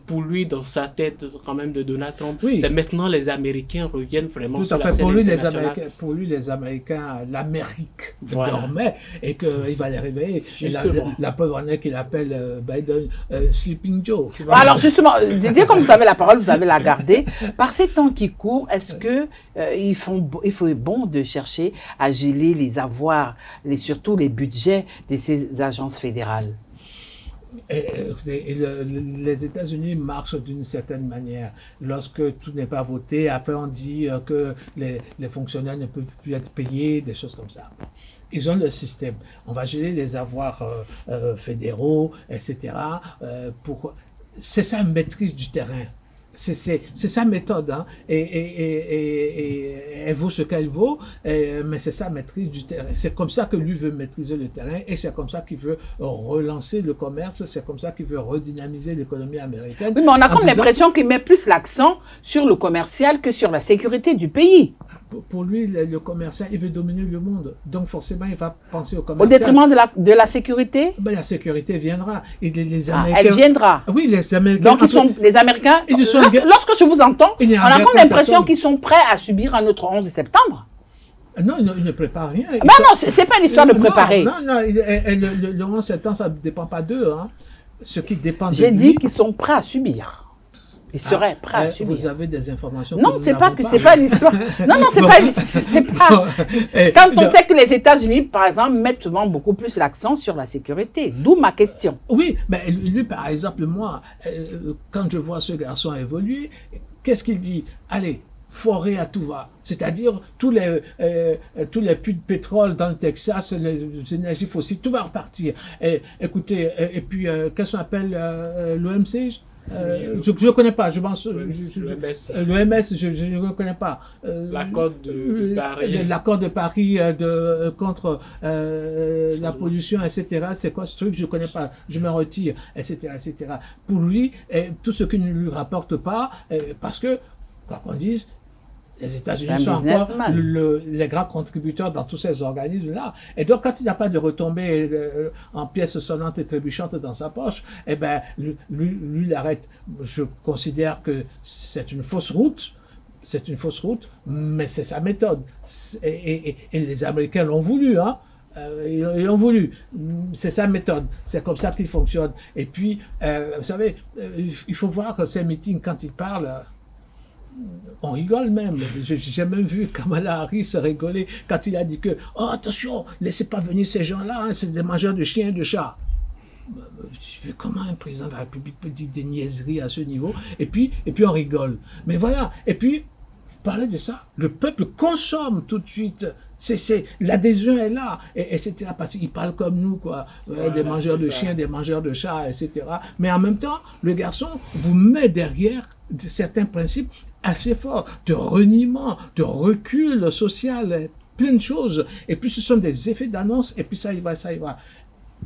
pour lui, dans sa tête, quand même, de Donald Trump, c'est maintenant les Américains reviennent vraiment sur la scène internationale. Pour lui, les Américains, l'Amérique dormait et qu'il va les réveiller. La preuve en est qu'il appelle Biden Sleeping Joe. Alors justement, Didier, comme vous avez la parole, vous avez la garder. Par ces temps qui courent, est-ce que il faut bon de chercher à geler les avoirs, surtout les budgets de ces agences fédérales? Les États-Unis marchent d'une certaine manière. Lorsque tout n'est pas voté, après on dit que les fonctionnaires ne peuvent plus être payés, des choses comme ça. Ils ont le système. On va geler les avoirs fédéraux, etc. C'est ça, une maîtrise du terrain. C'est sa méthode, hein, et elle vaut ce qu'elle vaut, mais c'est sa maîtrise du terrain. C'est comme ça que lui veut maîtriser le terrain, et c'est comme ça qu'il veut relancer le commerce, c'est comme ça qu'il veut redynamiser l'économie américaine. Oui, mais on a comme l'impression qu'il met plus l'accent sur le commercial que sur la sécurité du pays. Pour lui, le commercial, il veut dominer le monde, donc forcément, il va penser au commercial. Au détriment de la sécurité? Ben, la sécurité viendra. Et les Américains, elle viendra. Oui, les Américains. Donc, les Américains... Lorsque je vous entends, on a comme l'impression qu'ils sont prêts à subir un autre 11 septembre. Non, ils ne préparent rien. Non, c'est pas une histoire de préparer. Non, le 11 septembre, ça ne dépend pas d'eux. Hein. Ce qui dépend de lui... J'ai dit qu'ils sont prêts à subir. Il serait prêt à assumer. Vous avez des informations Non, que c'est nous pas n'avons que pas. c'est pas une histoire. Non, c'est pas une c'est pas. Quand on sait que les États-Unis, par exemple, mettent souvent beaucoup plus l'accent sur la sécurité. D'où ma question. Oui, mais lui, par exemple, moi, quand je vois ce garçon évoluer, qu'est-ce qu'il dit? Allez, forer à tout va. C'est-à-dire, tous les puits de pétrole dans le Texas, les énergies fossiles, tout va repartir. Et, écoutez, et puis, qu'est-ce qu'on appelle l'OMC? Je ne connais pas, je pense. L'OMS, je ne connais pas. L'accord de Paris. L'accord de Paris contre la pollution, etc. C'est quoi ce truc? Je ne connais pas. Je me retire, etc., etc. Pour lui, tout ce qui ne lui rapporte pas, parce que, quoi qu'on dise, les États-Unis sont encore les grands contributeurs dans tous ces organismes-là. Et donc, quand il n'a pas de retombées en pièces sonnantes et trébuchantes dans sa poche, eh ben, lui, il arrête. Je considère que c'est une fausse route. C'est une fausse route, mais c'est sa méthode. Et les Américains l'ont voulu, hein. Ils l'ont voulu. C'est sa méthode. C'est comme ça qu'il fonctionne. Et puis, vous savez, il faut voir ces meetings quand ils parlent. On rigole même. J'ai même vu Kamala Harris rigoler quand il a dit que « Oh, attention, laissez pas venir ces gens-là, hein, c'est des mangeurs de chiens et de chats. » Comment un président de la République peut dire des niaiseries à ce niveau? Et puis on rigole. Mais voilà. Et puis, vous parlez de ça. Le peuple consomme tout de suite. L'adhésion est là, etc. Parce qu'ils parlent comme nous, quoi. Voilà, des mangeurs de chiens, des mangeurs de chats, etc. Mais en même temps, le garçon vous met derrière certains principes assez forts de reniement, de recul social, plein de choses. Et puis ce sont des effets d'annonce, et puis ça y va, ça y va.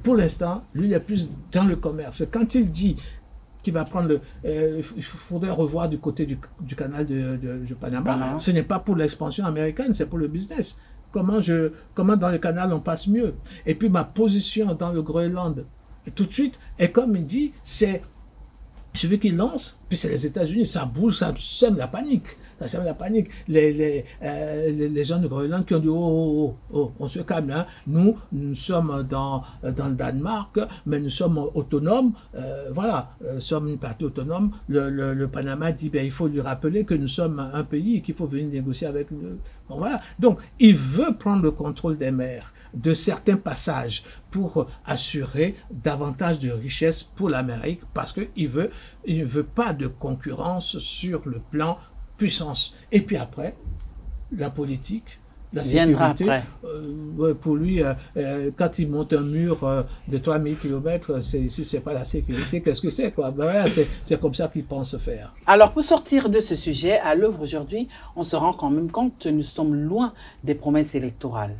Pour l'instant, lui, il est plus dans le commerce. Quand il dit qu'il va prendre il faudrait revoir du côté du canal de Panama, ce n'est pas pour l'expansion américaine, c'est pour le business. Comment dans le canal on passe mieux. Et puis ma position dans le Groenland, tout de suite, et comme il dit, c'est celui qui lance, puis c'est les États-Unis, ça bouge, ça sème la panique. Ça sème la panique. Les gens de Groenland qui ont dit oh, on se calme, hein. Nous sommes dans le Danemark, mais nous sommes autonomes. Voilà, nous sommes une partie autonome. Le Panama dit il faut lui rappeler que nous sommes un pays et qu'il faut venir négocier avec nous. Bon, voilà. Donc, il veut prendre le contrôle des mers, de certains passages, pour assurer davantage de richesse pour l'Amérique, parce qu'il ne veut pas de concurrence sur le plan puissance. Et puis après, la politique, la sécurité. Pour lui, quand il monte un mur de 3000 km, si ce n'est pas la sécurité, qu'est-ce que c'est, quoi? Ben, c'est comme ça qu'il pense faire. Alors, pour sortir de ce sujet, à l'œuvre aujourd'hui, on se rend quand même compte que nous sommes loin des promesses électorales.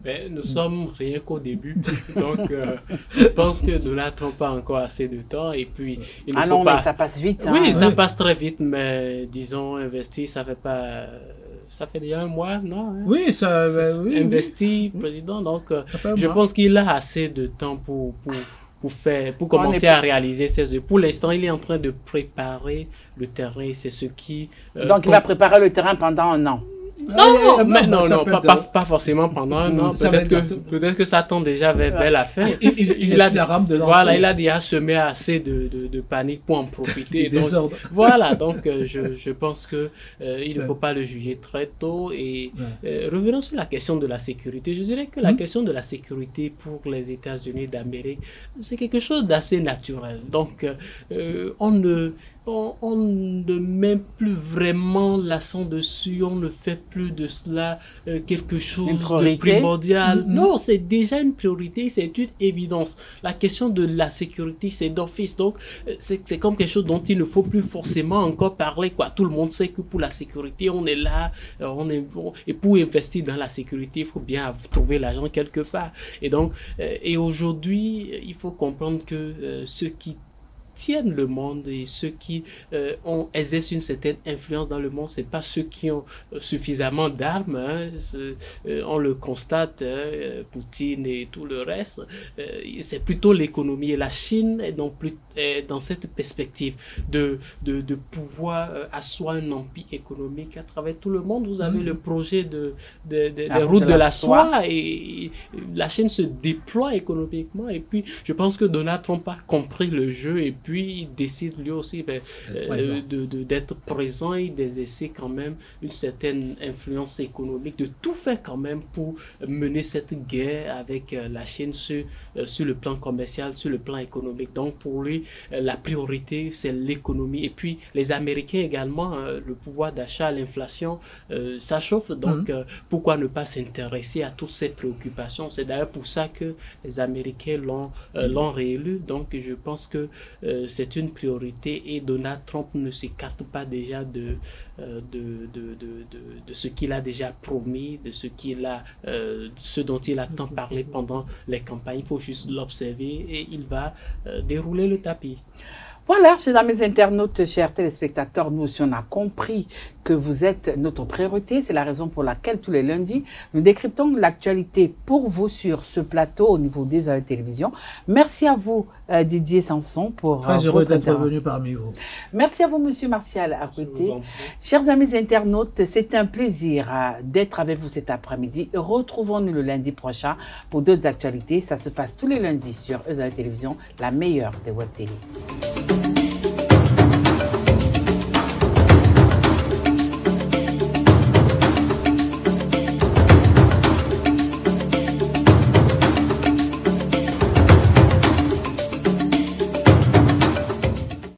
Ben, nous sommes rien qu'au début, donc je pense que Donald Trump a encore assez de temps et puis il ne faut pas... mais ça passe vite. Hein. Oui, ça passe très vite, mais disons investi, ça fait déjà un mois, non? Hein? Oui, ça... oui, investi, président, donc je pense qu'il a assez de temps pour commencer à réaliser ses œuvres. Pour l'instant, il est en train de préparer le terrain, c'est ce qui... donc il va préparer le terrain pendant un an. Non, pas forcément pendant un an. Peut-être que ça tend déjà vers la fin. Il a la rame de lancer. Voilà, il a déjà semé assez de panique pour en profiter. Donc, voilà, donc je pense que il ne faut pas le juger très tôt. Et revenons sur la question de la sécurité. Je dirais que la question de la sécurité pour les États-Unis d'Amérique, c'est quelque chose d'assez naturel. Donc, on ne met plus vraiment l'accent dessus, on ne fait plus de cela quelque chose de primordial. Non, c'est déjà une priorité, c'est une évidence. La question de la sécurité, c'est d'office. Donc, c'est comme quelque chose dont il ne faut plus forcément encore parler, quoi. Tout le monde sait que pour la sécurité, on est là, et pour investir dans la sécurité, il faut bien trouver l'argent quelque part. Et donc, et aujourd'hui, il faut comprendre que ceux qui tiennent le monde et ceux qui exercent une certaine influence dans le monde, c'est pas ceux qui ont suffisamment d'armes, hein, on le constate, hein, Poutine et tout le reste, c'est plutôt l'économie, et la Chine est donc plus dans cette perspective de pouvoir asseoir un empire économique à travers tout le monde. Vous avez le projet des routes de la soie, et la Chine se déploie économiquement, et puis je pense que Donald Trump a compris le jeu, et puis puis il décide lui aussi d'être présent. Il essaie quand même une certaine influence économique, de tout faire quand même pour mener cette guerre avec la Chine sur le plan commercial, sur le plan économique. Donc pour lui, la priorité, c'est l'économie. Et puis les Américains également, le pouvoir d'achat, l'inflation, ça chauffe. Donc pourquoi ne pas s'intéresser à toutes ces préoccupations? C'est d'ailleurs pour ça que les Américains l'ont réélu. Donc je pense que c'est une priorité et Donald Trump ne s'écarte pas déjà de ce qu'il a déjà promis, de ce dont il a tant parlé pendant les campagnes. Il faut juste l'observer et il va dérouler le tapis. Voilà, chers amis internautes, chers téléspectateurs, nous aussi on a compris que vous êtes notre priorité. C'est la raison pour laquelle tous les lundis, nous décryptons l'actualité pour vous sur ce plateau au niveau des AE Télévision. Merci à vous, Didier Sanson, pour très heureux d'être venu parmi vous. Merci à vous, Monsieur Martial Arruté. Chers amis internautes, c'est un plaisir d'être avec vous cet après-midi. Retrouvons-nous le lundi prochain pour d'autres actualités. Ça se passe tous les lundis sur AE Télévision, la meilleure des web télé.